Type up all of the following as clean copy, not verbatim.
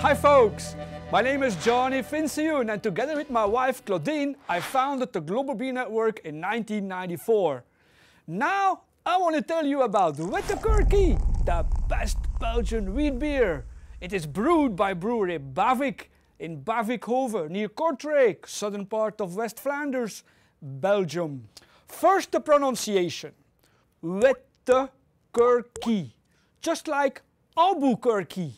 Hi folks, my name is Johnny Vinciune and together with my wife Claudine, I founded the Global Beer Network in 1994. Now I want to tell you about Wittekerke, the best Belgian wheat beer. It is brewed by brewery Bavik in Bavikhove near Kortrijk, southern part of West Flanders, Belgium. First the pronunciation, Wittekerke, just like Albuquerque.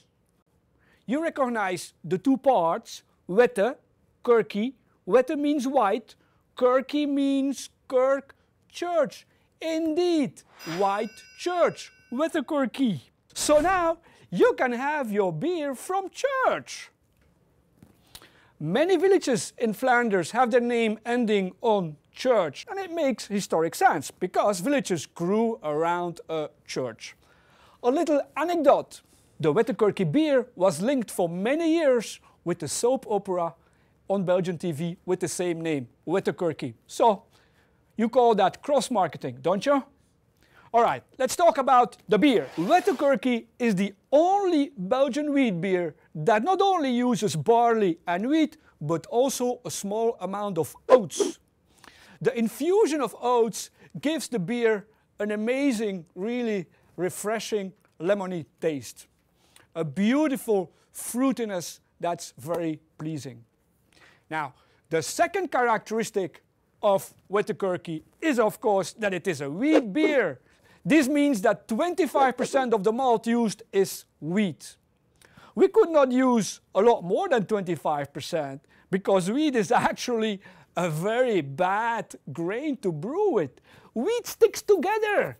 You recognize the two parts, Witte, Kerke. Witte means white, Kerke means kirk, church. Indeed, white church, Wittekerke. So now you can have your beer from church. Many villages in Flanders have their name ending on church, and it makes historic sense because villages grew around a church. A little anecdote. The Wittekerke beer was linked for many years with the soap opera on Belgian TV with the same name, Wittekerke. So, you call that cross-marketing, don't you? Alright, let's talk about the beer. Wittekerke is the only Belgian wheat beer that not only uses barley and wheat, but also a small amount of oats. The infusion of oats gives the beer an amazing, really refreshing, lemony taste. A beautiful fruitiness that's very pleasing. Now, the second characteristic of Wittekerke is of course that it is a wheat beer. This means that 25% of the malt used is wheat. We could not use a lot more than 25% because wheat is actually a very bad grain to brew with. Wheat sticks together.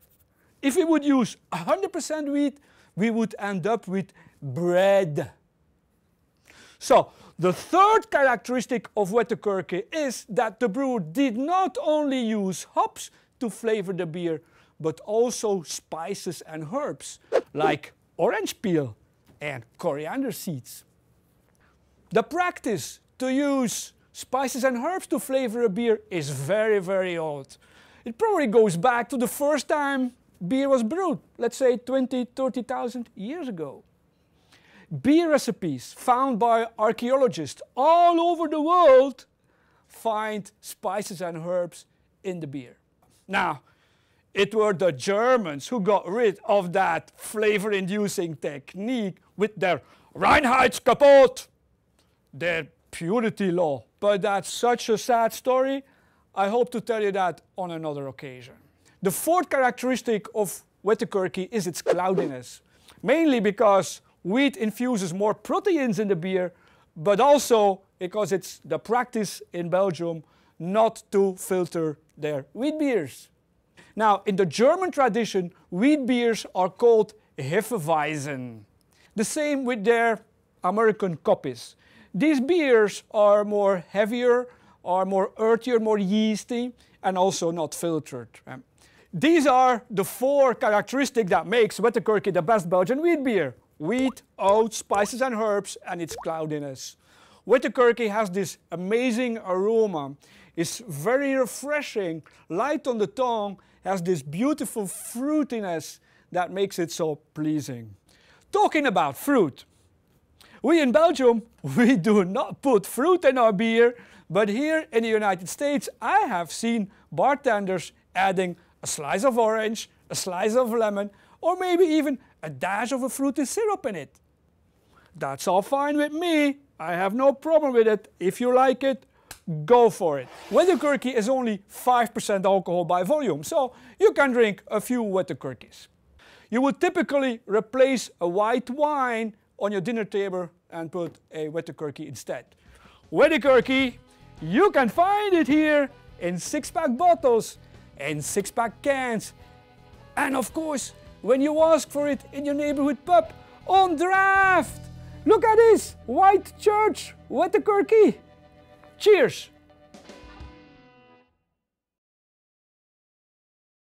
If we would use 100% wheat, we would end up with bread. So, the third characteristic of Wittekerke is that the brewer did not only use hops to flavor the beer, but also spices and herbs, like orange peel and coriander seeds. The practice to use spices and herbs to flavor a beer is very, very old. It probably goes back to the first time beer was brewed, let's say 20,000–30,000 years ago. Beer recipes found by archaeologists all over the world find spices and herbs in the beer. Now, it were the Germans who got rid of that flavor-inducing technique with their Reinheitsgebot, their purity law. But that's such a sad story. I hope to tell you that on another occasion. The fourth characteristic of Wittekerke is its cloudiness, mainly because wheat infuses more proteins in the beer, but also because it's the practice in Belgium not to filter their wheat beers. Now, in the German tradition, wheat beers are called Hefeweizen. The same with their American copies. These beers are more heavier, are more earthier, more yeasty, and also not filtered. These are the four characteristics that makes Wittekerke the best Belgian wheat beer. Wheat, oats, spices and herbs, and its cloudiness. Wittekerke has this amazing aroma. It's very refreshing, light on the tongue, has this beautiful fruitiness that makes it so pleasing. Talking about fruit. We in Belgium, we do not put fruit in our beer, but here in the United States, I have seen bartenders adding a slice of orange, a slice of lemon, or maybe even a dash of a fruity syrup in it. That's all fine with me. I have no problem with it. If you like it, go for it. Wittekerke is only 5% alcohol by volume, so you can drink a few Wittekerkes. You would typically replace a white wine on your dinner table and put a Wittekerke instead. Wittekerke, you can find it here in 6-pack bottles and 6-pack cans. And of course, when you ask for it in your neighborhood pub, on draft. Look at this, white church, Wittekerke. Cheers!